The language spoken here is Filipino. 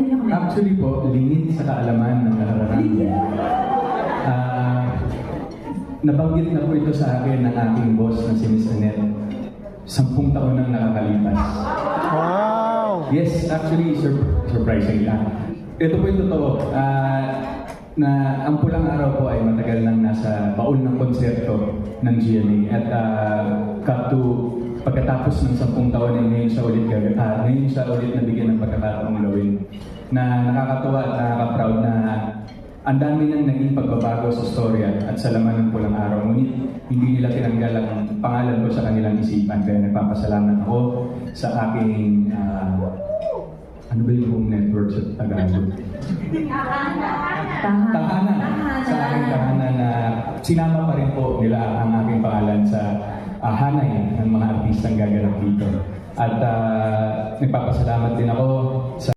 niyo kami. Actually po, lingid sa kaalaman ng nakararami. Nabanggit na po ito sa akin ng aking boss na si Miss Annette. 10 taon nang nakakalipas. Wow! Yes, actually, surprising lang. Ito po yung totoo. Na ang pulang araw po ay matagal nang nasa baon ng konserto ng GMA. At cut to pagkatapos ng 10 taon ay ngayon siya ulit nabigyan ng pagkakataong gawin. Na nakakatuwa at nakaka-proud na ang dami nang naging pagbabago sa storya at sa laman ng pulang araw. Ngunit hindi nila tinanggal ang pangalan ko sa kanilang isipan. Kaya nagpapasalamat ako sa aking ano ba yung home network sa Tagalog? Tahanan. Sa aking tahanan na sinama pa rin po nila ang aking pangalan sa hanay ng mga artistang gaganap dito. At nagpapasalamat din ako